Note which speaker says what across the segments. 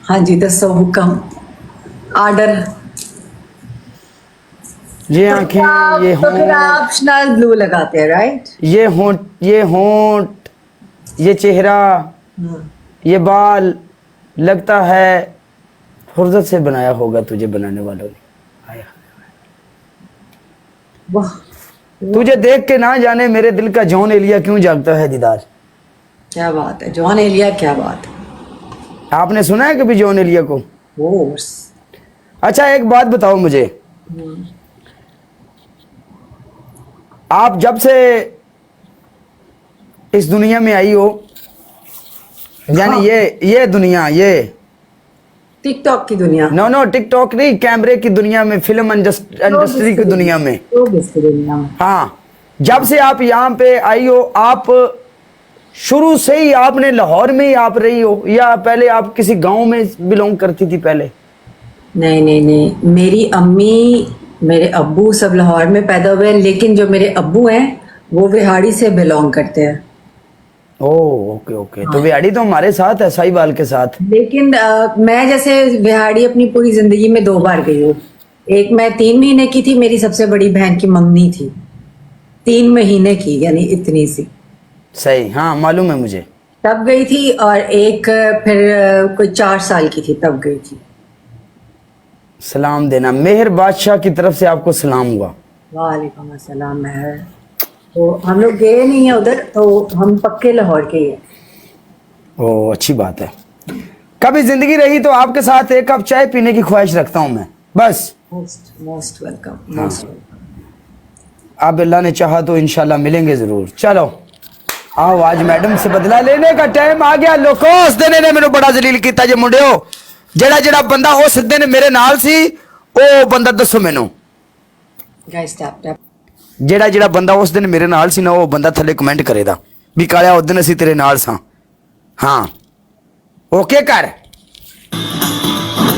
Speaker 1: हाँ जी, दसो हुक्म आर्डर।
Speaker 2: ये आंखें, ये
Speaker 1: तो फिर आप
Speaker 2: होंठ,
Speaker 1: स्नैल ब्लू लगाते हैं, राइट?
Speaker 2: ये होंठ, ये होंठ, ये चेहरा, ये बाल, लगता है फुर्सत से बनाया होगा तुझे बनाने वालों ने। हाय हाय।
Speaker 1: वाह,
Speaker 2: तुझे देख के ना जाने मेरे दिल का जॉन एलिया क्यों जागता है दीदार।
Speaker 1: क्या बात है जॉन एलिया, क्या बात है।
Speaker 2: आपने सुना है कभी जॉन एलिया को?
Speaker 1: कोर्स।
Speaker 2: अच्छा एक बात बताओ मुझे, आप जब से इस दुनिया में आई हो, यानी
Speaker 1: हाँ।
Speaker 2: ये दुनिया, ये
Speaker 1: टिकटॉक की दुनिया,
Speaker 2: नो नो टिकटॉक नहीं, कैमरे की दुनिया में, फिल्म इंडस्ट्री की दुनिया में,
Speaker 1: शोबिज़ की दुनिया में।
Speaker 2: हाँ, जब से आप यहाँ पे आई हो, आप शुरू से ही आपने लाहौर में ही आप रही हो या पहले आप किसी गांव में बिलोंग करती थी पहले?
Speaker 1: नहीं नहीं नहीं, मेरी अम्मी मेरे अब्बू सब लाहौर में पैदा हुए हैं, लेकिन जो मेरे अब्बू हैं वो विहाड़ी से बिलोंग करते हैं।
Speaker 2: ओह ओके ओके, तो बिहाड़ी तो हमारे साथ है, साहिवाल के साथ।
Speaker 1: लेकिन मैं जैसे विहाड़ी अपनी पूरी जिंदगी में 2 बार गई हूँ। एक मैं 3 महीने की थी, मेरी सबसे बड़ी बहन की मंगनी थी, 3 महीने की, यानी इतनी सी,
Speaker 2: सही, हाँ मालूम है मुझे।
Speaker 1: तब गई थी। और एक फिर कोई 4 साल की थी तब गई थी।
Speaker 2: सलाम देना, मेहर बादशाह की तरफ से आपको सलाम हुआ।
Speaker 1: वालेकुम अस्सलाम। महर, तो हम लोग गए नहीं है उधर, तो हम पक्के लाहौर के ही हैं।
Speaker 2: ओ अच्छी बात है। कभी जिंदगी रही तो आपके साथ एक कप चाय पीने की ख्वाहिश रखता हूं मैं, बस।
Speaker 1: मोस्ट मोस्ट वेलकम,
Speaker 2: हाँ।
Speaker 1: Most welcome.
Speaker 2: अब अल्लाह ने चाहा तो इंशाल्लाह मिलेंगे जरूर। चलो आओ, आज मैडम से बदला लेने का टाइम आ गया। लोको उस दिन ने मैंने बड़ा जलील किया जे मुंडियो, जेड़ा जेड़ा बंदा उस दिन मेरे नाल सी ओ बंदा दसो मैनू।
Speaker 1: Guys tap tap.
Speaker 2: जेड़ा जेड़ा बंदा उस दिन मेरे नाल सी ना, वो बंदा थले कमेंट करेगा भी कालिया उस दिन असी तेरे नाल सा। हाँ ओके कर।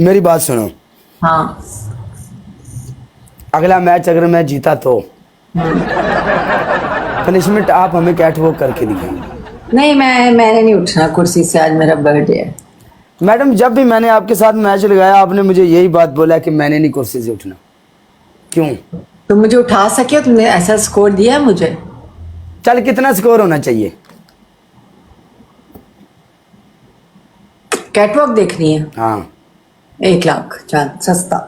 Speaker 2: मेरी बात सुनो,
Speaker 1: हाँ।
Speaker 2: अगला मैच अगर मैं जीता तो पनिशमेंट आप हमें कैट वॉक करके दिखाएंगे।
Speaker 1: नहीं, मैंने नहीं उठना कुर्सी से, आज मेरा बर्थडे है।
Speaker 2: मैडम जब भी मैंने आपके साथ मैच लगाया आपने मुझे यही बात बोला कि मैंने नहीं कुर्सी से उठना, क्यों?
Speaker 1: तुम मुझे उठा सके हो, तुमने ऐसा स्कोर दिया है मुझे।
Speaker 2: चल कितना स्कोर होना चाहिए?
Speaker 1: कैटवॉक देखनी है?
Speaker 2: हाँ
Speaker 1: 1 लाख, चल सस्ता।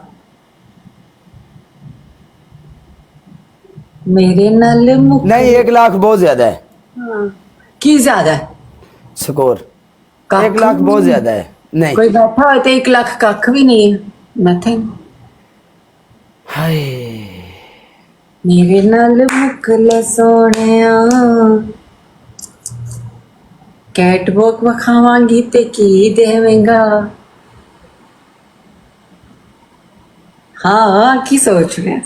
Speaker 1: मेरे नल मुख
Speaker 2: नहीं, 1 लाख बहुत ज्यादा है
Speaker 1: की ज्यादा है।
Speaker 2: स्कोर।
Speaker 1: कख
Speaker 2: 1 लाख बहुत ज्यादा है। नहीं
Speaker 1: कोई बैठा हो तो 1 लाख कख भी नहीं है, नथिंग।
Speaker 2: हाय,
Speaker 1: मेरे नल मुकले सोनिया, कैटवॉक वखावांगी ते की देवेंगा। हाँ की सोच रहे हैं?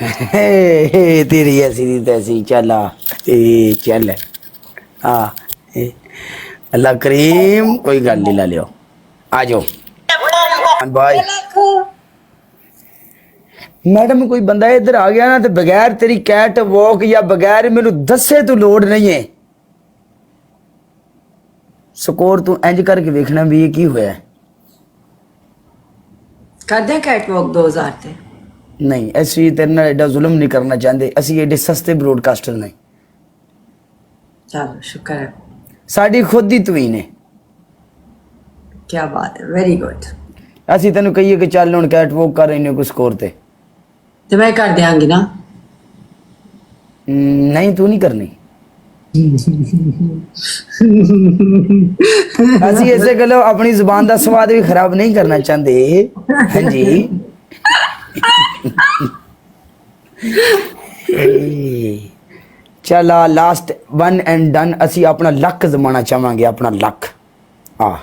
Speaker 2: हे तेरी ऐसी तैसी चला ए चल। हाँ अल्लाह करीम, कोई गल नहीं, ला लियो, आ जाओ भाई। मैडम कोई बंदा इधर आ गया ना तो बगैर तेरी कैट वॉक या बगैर मेनू दसे तो लोड नहीं है। स्कोर तू इंज करके देखना भी ये की होया है।
Speaker 1: कर दें कैटवॉक 2000 ते?
Speaker 2: नहीं ऐसी तेरे नाल एडा जुल्म नहीं करना चाहते, असी एडे सस्ते ब्रॉडकास्टर नहीं।
Speaker 1: चलो शुक्र है।
Speaker 2: साड़ी खुद ही तू ही ने।
Speaker 1: क्या बात है, वेरी गुड।
Speaker 2: असी तेन कहिए कि चल हुण कैट वॉक कर रही कुछ स्कोर ते।
Speaker 1: तो मैं कर देंगी ना?
Speaker 2: नहीं तू नहीं करनी। असी ऐसे गलो अपनी जुबान का स्वाद भी खराब नहीं करना चाहते। हाँ जी चला लास्ट वन एंड डन, असी अपना लक जमाना चाहांगे, अपना लक। आ